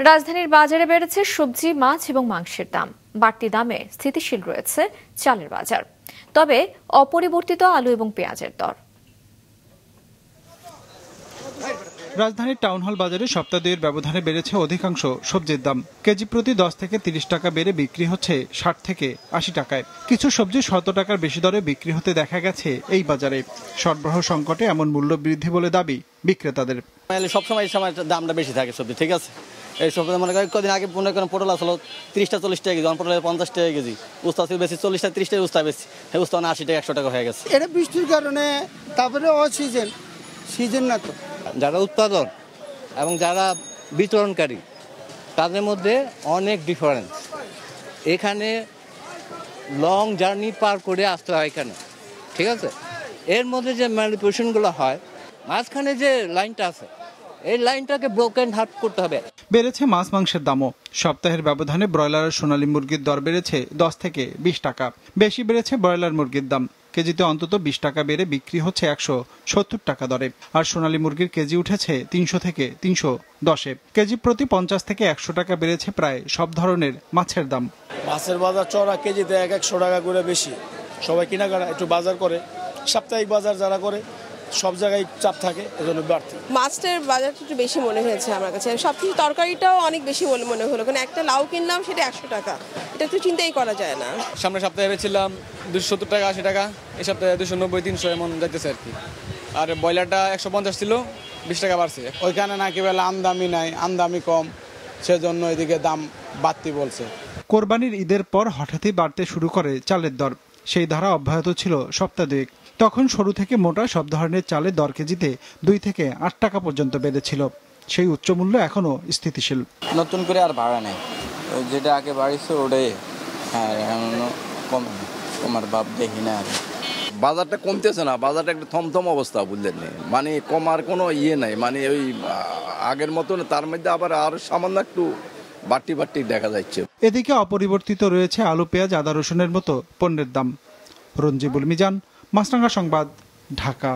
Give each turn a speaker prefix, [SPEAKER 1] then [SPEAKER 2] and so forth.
[SPEAKER 1] রাজধানীর বাজারে বেড়েছে সবজি, মাছ এবং মাংসের দাম। বাড়তি দামে স্থিতিশীল রয়েছে চালের বাজার, তবে অপরিবর্তিত আলু এবং পেঁয়াজের দর।
[SPEAKER 2] রাজধানীর টাউন হল বাজারে সপ্তাহ দুয়ের ব্যবধানে বেড়েছে অধিকাংশ সবজির দাম। কেজি প্রতি 10 থেকে 30 টাকা বেড়ে বিক্রি হচ্ছে 60 থেকে 80 টাকায়। কিছু সবজি 100 টাকার বেশি দরে বিক্রি হতে দেখা গেছে এই বাজারে। সরবরাহ সংকটে এমন মূল্য বৃদ্ধি বলে দাবি বিক্রেতাদের।
[SPEAKER 3] সবসময় এই সময় দামটা বেশি থাকে সবজি, ঠিক আছে। এই সব মনে করেন কদিন আগে মনে করেন পটল আসলো 30-40 টাকা কেজি, পটল 50 টাকা কেজি, উস্তা ছিল বেশি 40-30 টাকা উস্তা বেশি, উস্তা 80 টাকা 100 টাকা হয়ে গেছে।
[SPEAKER 4] এটা বৃষ্টির কারণে, তারপরে সিজন না তো।
[SPEAKER 5] যারা উৎপাদন এবং যারা বিতরণকারী তাদের মধ্যে অনেক ডিফারেন্স। এখানে লং জার্নি পার করে আসতে হয় এখানে, ঠিক আছে। এর মধ্যে যে ম্যানিপুলেশনগুলো হয়, মাঝখানে যে লাইনটা আছে, এই লাইনটাকে ব্রোকেন হার্ট করতে হবে।
[SPEAKER 2] বেড়েছে মাছ মাংসের দামও। সপ্তাহের ব্যবধানে ব্রয়লার আর সোনালী মুরগির দর বেড়েছে 10 থেকে 20 টাকা। বেশি বেড়েছে ব্রয়লার মুরগির দাম। কেজিতে অন্তত 20 টাকা বেড়ে বিক্রি হচ্ছে 170 টাকা দরে। আর সোনালী মুরগির কেজি উঠেছে 300 থেকে 310-এ। কেজি প্রতি 50 থেকে 100 টাকা বেড়েছে প্রায় সব ধরনের মাছের দাম।
[SPEAKER 6] মাছের বাজার চড়া, কেজিতে 100 টাকা করে বেশি। সবাই কেনাকাটা একটু বাজার করে, সাপ্তাহিক বাজার যারা করে সব জায়গায় চাপ থাকে, এজন্য বাড়তি।
[SPEAKER 7] মাছের বাজারটা একটু বেশি মনে হয়েছে আমার কাছে। সবকিছু তরকারিটাও অনেক বেশি মনে হলো, কারণ একটা লাউ কিনলাম সেটা 100 টাকা, এটা তো চিন্তাই করা যায় না।
[SPEAKER 8] সামনের সপ্তাহে ভেবেছিলাম 270 টাকা 80 টাকা, এই সপ্তাহে 290-300 এমন যাইতেছে আর কি। আর ব্রয়লারটা 150 ছিল, 20 টাকা বাড়ছে।
[SPEAKER 6] ওইখানে নাকি বলে আমদামি নাই, আমদামি কম, সেজন্য এদিকে দাম বাড়তি বলছে।
[SPEAKER 2] কোরবানির ঈদের পর হঠাৎই বাড়তে শুরু করে চালের দর। সেই ধারা অব্যাহত ছিল সপ্তাহ দুয়েক। তখন সরু থেকে মোটা সব ধরনের চালের দর কেজিতে 2 থেকে 8 টাকা পর্যন্ত বেড়েছিল। সেই উচ্চ মূল্য এখনো স্থিতিশীল।
[SPEAKER 9] নতুন করে আর বাড়া নেই, যেটা আগে বাড়িছে ওটাই কমার ভাব দেখি না।
[SPEAKER 10] বাজারটা কমতেছে না, বাজারটা একটা থমথম অবস্থা, বুঝলেন, মানে কমার কোনো ইয়ে নাই, মানে ওই আগের মতন। তার মধ্যে আবার আর সামান্য একটু বাড়তি দেখা যাচ্ছে।
[SPEAKER 2] এদিকে অপরিবর্তিত রয়েছে আলু, পেঁয়াজ, আদা, রসুনের মতো পণ্যের দাম। রঞ্জিবুল মিজান, মাছরাঙা সংবাদ, ঢাকা।